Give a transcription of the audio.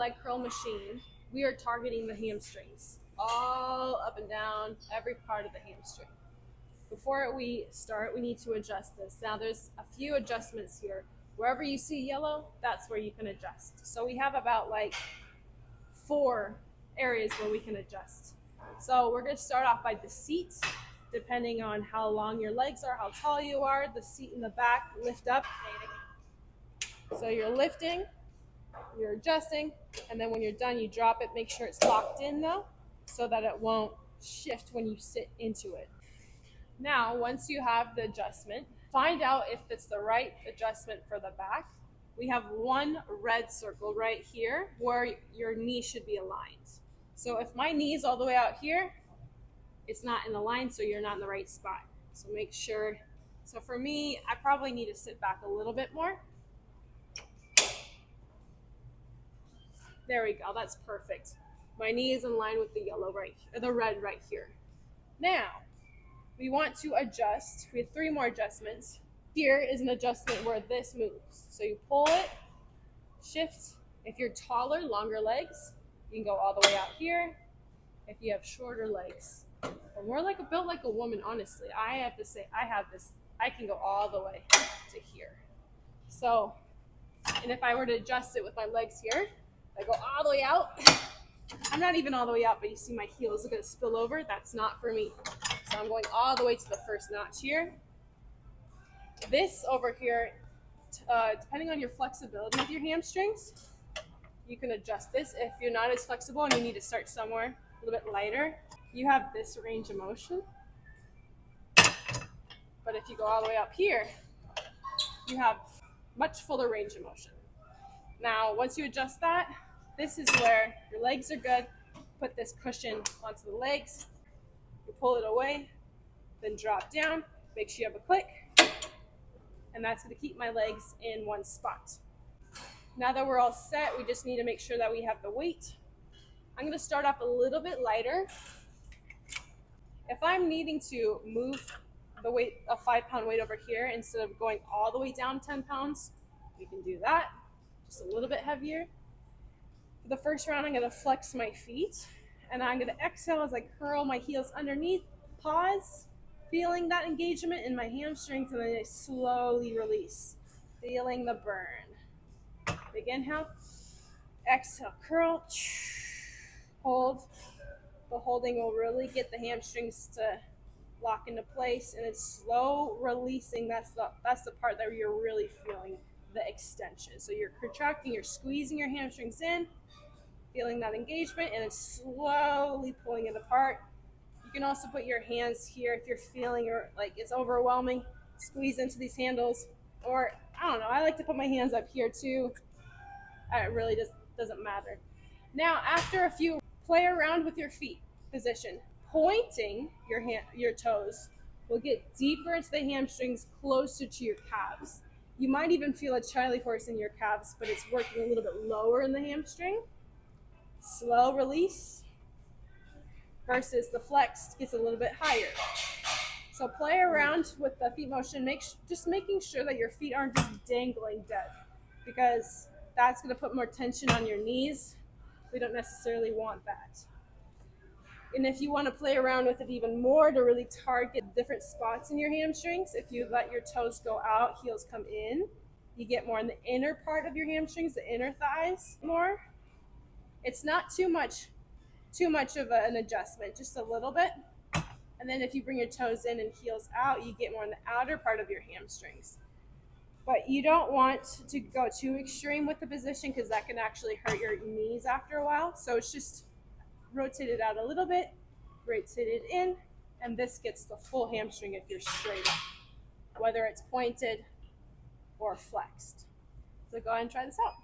leg curl machine, we are targeting the hamstrings, all up and down, every part of the hamstring. Before we start, we need to adjust this. Now there's a few adjustments here. Wherever you see yellow, that's where you can adjust. So we have about like 4 areas where we can adjust. So we're going to start off by the seat. Depending on how long your legs are, how tall you are, the seat in the back, lift up. So you're lifting, you're adjusting, and then when you're done, you drop it. Make sure it's locked in though, so that it won't shift when you sit into it. Now, once you have the adjustment, find out if it's the right adjustment for the back. We have one red circle right here where your knee should be aligned. So if my knee is all the way out here, it's not in the line, so you're not in the right spot. So make sure. So for me, I probably need to sit back a little bit more. There we go, that's perfect. My knee is in line with the yellow right here, the red right here. Now, we want to adjust. We have 3 more adjustments. Here is an adjustment where this moves. So you pull it, shift. If you're taller, longer legs, you can go all the way out here. If you have shorter legs, or more like built like a woman, honestly, I have to say, I can go all the way to here. So, and if I were to adjust it with my legs here, I go all the way out. I'm not even all the way out, but you see my heels are gonna spill over. That's not for me. So I'm going all the way to the first notch here. This over here, depending on your flexibility with your hamstrings, you can adjust this. If you're not as flexible and you need to start somewhere a little bit lighter, you have this range of motion. But if you go all the way up here, you have much fuller range of motion. Now, once you adjust that, this is where your legs are good. Put this cushion onto the legs. You pull it away, then drop down. Make sure you have a click. And that's going to keep my legs in one spot. Now that we're all set, we just need to make sure that we have the weight. I'm going to start off a little bit lighter. If I'm needing to move the weight, a 5-pound weight over here, instead of going all the way down 10 pounds, we can do that. Just a little bit heavier. For the first round, I'm going to flex my feet, and I'm going to exhale as I curl my heels underneath. Pause, feeling that engagement in my hamstrings, and then I slowly release, feeling the burn. Big inhale, exhale, curl, hold. The holding will really get the hamstrings to lock into place, and it's slow releasing. That's the part that you're really feeling the extension. So you're contracting, you're squeezing your hamstrings in, feeling that engagement, and it's slowly pulling it apart. You can also put your hands here if you're feeling or like it's overwhelming. Squeeze into these handles, or I don't know, I like to put my hands up here too. It really doesn't matter. Now, after a few, play around with your feet position. Pointing your toes will get deeper into the hamstrings, closer to your calves. You might even feel a Charlie horse in your calves, but it's working a little bit lower in the hamstring. Slow release versus the flex gets a little bit higher. So play around with the feet motion, just making sure that your feet aren't just dangling dead, because that's going to put more tension on your knees. We don't necessarily want that. And if you want to play around with it even more to really target different spots in your hamstrings, if you let your toes go out, heels come in, you get more in the inner part of your hamstrings, the inner thighs more. It's not too much of an adjustment, just a little bit. And then if you bring your toes in and heels out, you get more in the outer part of your hamstrings. But you don't want to go too extreme with the position, because that can actually hurt your knees after a while. So it's just rotate it out a little bit, rotate it in, and this gets the full hamstring if you're straight up, whether it's pointed or flexed. So go ahead and try this out.